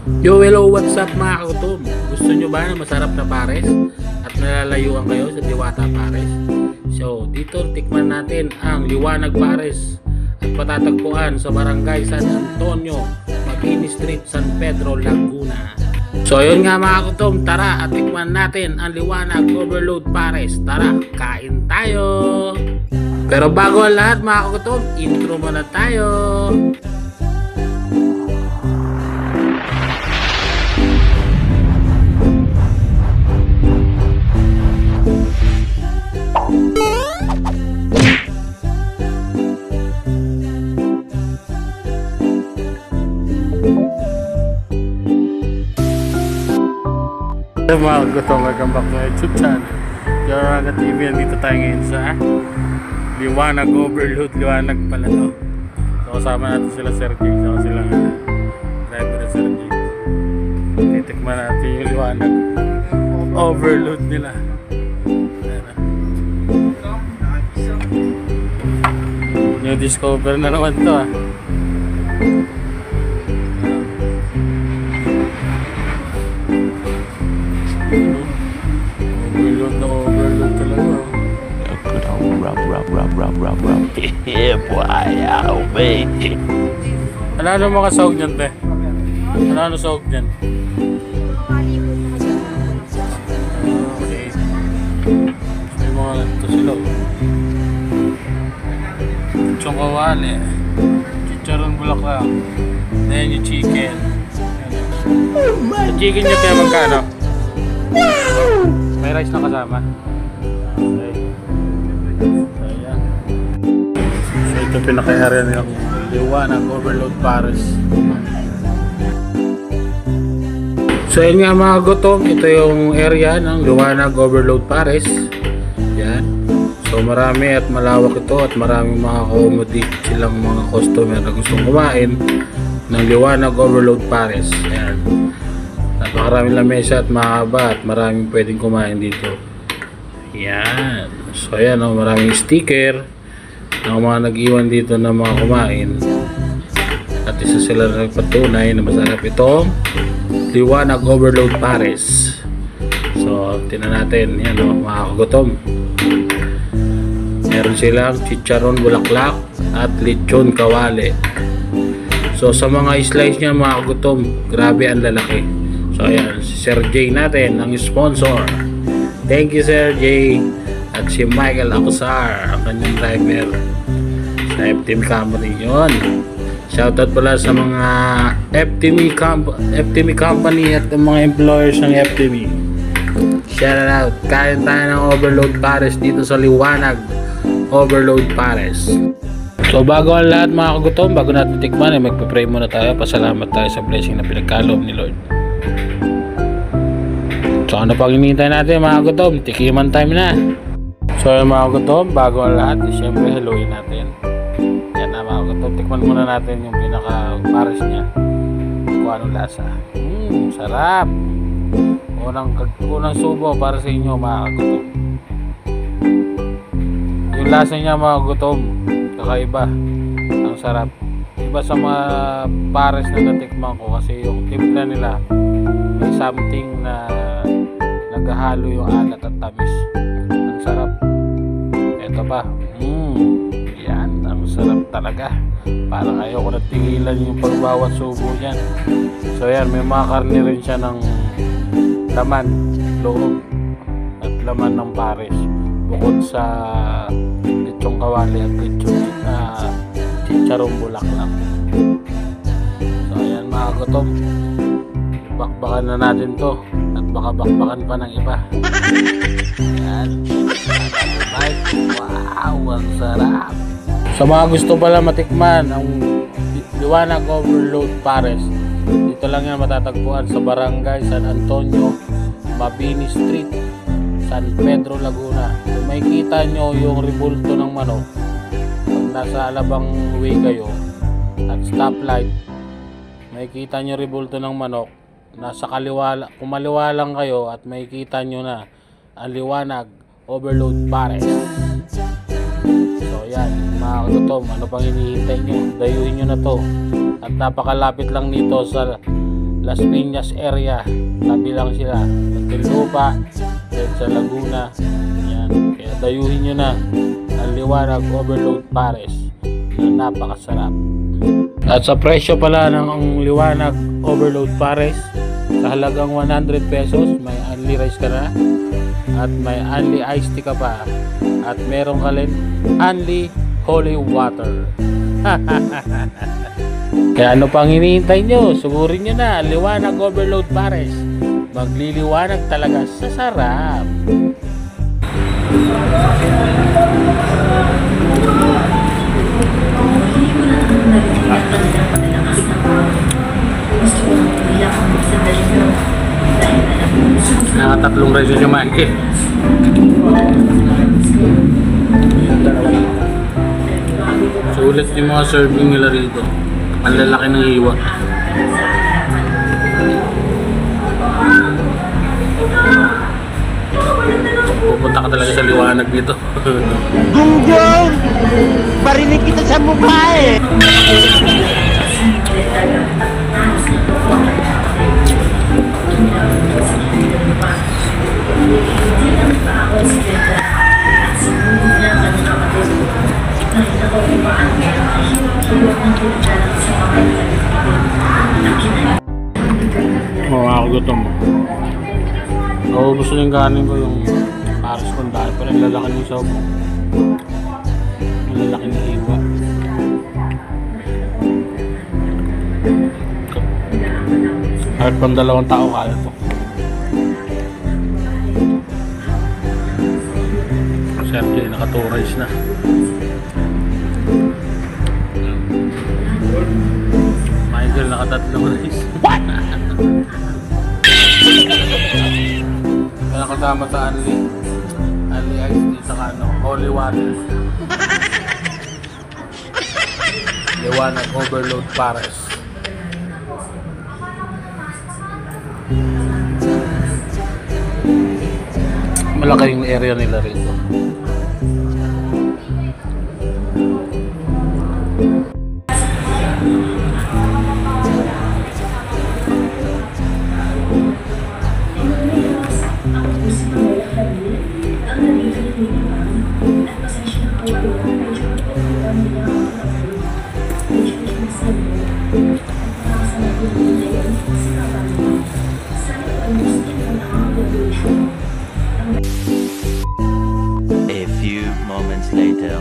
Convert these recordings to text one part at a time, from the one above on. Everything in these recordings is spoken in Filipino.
Yo, hello, what's up mga kagutom? Gusto nyo ba na masarap na pares at nalalayuan kayo sa Diwata Pares? So, dito tikman natin ang Liwanag Pares at patatagpuan sa Barangay San Antonio, Mabini Street, San Pedro, Laguna. So, yun nga mga kagutom, tara at tikman natin ang Liwanag Overload Pares. Tara, kain tayo! Pero bago ang lahat mga kagutom, intro muna tayo! Mga gutom, welcome back to my YouTube channel Yoraga TV. Nandito tayo ngayon sa Liwanag Overload. Liwanag pala to. So kasama natin sila Sir Jay, so sila driver na Sir Jay. Titikman natin yung Liwanag Overload nila. New discover na naman to ah. Overload na overload talaga. Rub. Yeah, boy. Oh, baby. Ano mga sahog dyan, te? Ano sahog dyan? Okay. May mga ganito sila. Chong kawali. Chicharon bulaklak. Then yung chicken. Yung chicken nyo kaya magkano? May rice na kasama. Okay. So, ayan. So, ito pinakayari ng Liwanag Overload Pares. So, yun nga mga gutom. Ito yung area ng Liwanag Overload Pares. Yan. So, marami at malawak ito at maraming mga accommodate silang mga customer na gustong kumain ng Liwanag Overload Pares. Ayan. Napakaraming lamesa at mahaba at maraming pwedeng kumain dito. Yan. So ayan o, maraming sticker ng mga nag-iwan dito na mga kumain. At isa sila na nagpatunay na masarap itong Liwanag Overload Pares. So tinan natin. Yan o, mga kagutom. Meron silang chicharon bulaklak at lechon kawali. So sa mga slice niya mga kagutom, grabe ang lalaki. So ayan, si Sir Jay natin ang sponsor. Thank you Sir Jay. At si Michael Acosar, ang kanyang driver sa FTM Company yun. Shoutout pala sa mga FTM Company at mga employers ng FTM. Shout out. Kain tayo ng Overload Pares dito sa Liwanag Overload Pares. So bago ang lahat mga kagutom, bago natin tikman, magpe-pray muna tayo. Pasalamat tayo sa blessing na pinagkaloob ni Lord. So ano pang hinihintay natin mga gutom? Tikiman time na. So yung mga gutom, bago ang lahat, siyempre helloin natin. Yan na mga gutom, tikman muna natin yung pinaka pares niya kung anong lasa. Sarap. Unang subo para sa inyo mga gutom. Yung lasa niya mga gutom, kakaiba. Ang sarap. Iba sa mga pares na natikman ko kasi yung timpla nila may something na naghahalo yung alat at tamis. Ang sarap. Ito pa. Yan. Ang sarap talaga. Parang ayoko na tigilan yung pagbawat subo niyan. So yan. May mga karne rin siya ng laman, loob at laman ng pares. Bukod sa lechong kawali at lechong chicharong bulaklak. So ayan mga gutom. Bakbakan na natin to at baka bakbakan pa ng iba. Yan. Wow, ang sarap. Sa mga gusto pala matikman ang Liwanag Overload Pares, dito lang yan matatagpuan sa Barangay San Antonio, Mabini Street, San Pedro, Laguna. Kung makikita nyo yung rebulto ng manok, pag nasa Alabang Way kayo at stoplight, makikita nyo rebulto ng manok. Nasa kaliwa, kumaliwa lang kayo at makikita nyo na ang Liwanag Overload Pares. So yan mga kagutom, ano pang hinihintay nyo? Dayuhin nyo na to. At napakalapit lang nito sa Las Piñas area. Tabi lang sila. Muntinlupa, then sa Laguna. Yan. Kaya dayuhin nyo na ang Liwanag Overload Pares na napakasarap. At sa presyo pala ng ang Liwanag Overload Pares, sa halagang 100 pesos, may only rice ka na at may only iced tea ka pa at meron ka rin only holy water. Kaya ano pang hinihintay nyo? Sugurin nyo na Liwanag Overload Pares. Magliliwanag talaga sa sarap. Nakatatlong rice yung Michael. Sulit yung mga serving nila rito. Ang lalaki ng hiwa. Pupunta ka talaga sa Liwanag dito. Gunggong! Parinig kita sa mukha eh! Oo, ako gutom. Naubos na yung kanin ko, yung pares kong dahil. Pero lalaki ng sob. Lalaki ng hiwa. Kahit pang 2 tao kaya to. Sergey, naka 2 rice na. Michael, naka 3 rice. Kaya kasama sa only iced tea saka holy water. Liwanag Overload Pares. Malaki yung area nila rito. A few moments later.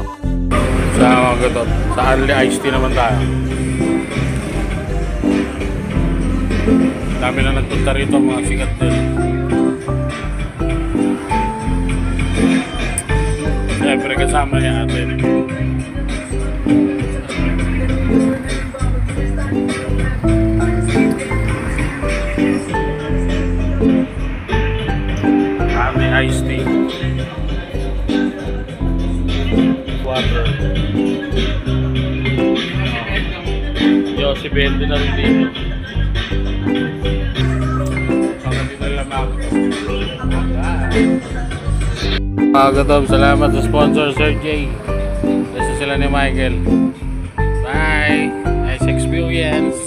Sa only iced tea naman tayo. Dami na nagpunta rito, mga sikat din. Siyempre kasama niya natin. Only iced tea. Water. Si Bende na rin dito. Pagkati na lamang. Gutom, salamat sa sponsor Sir J. Kasi sila ni Michael. Bye! Nice experience!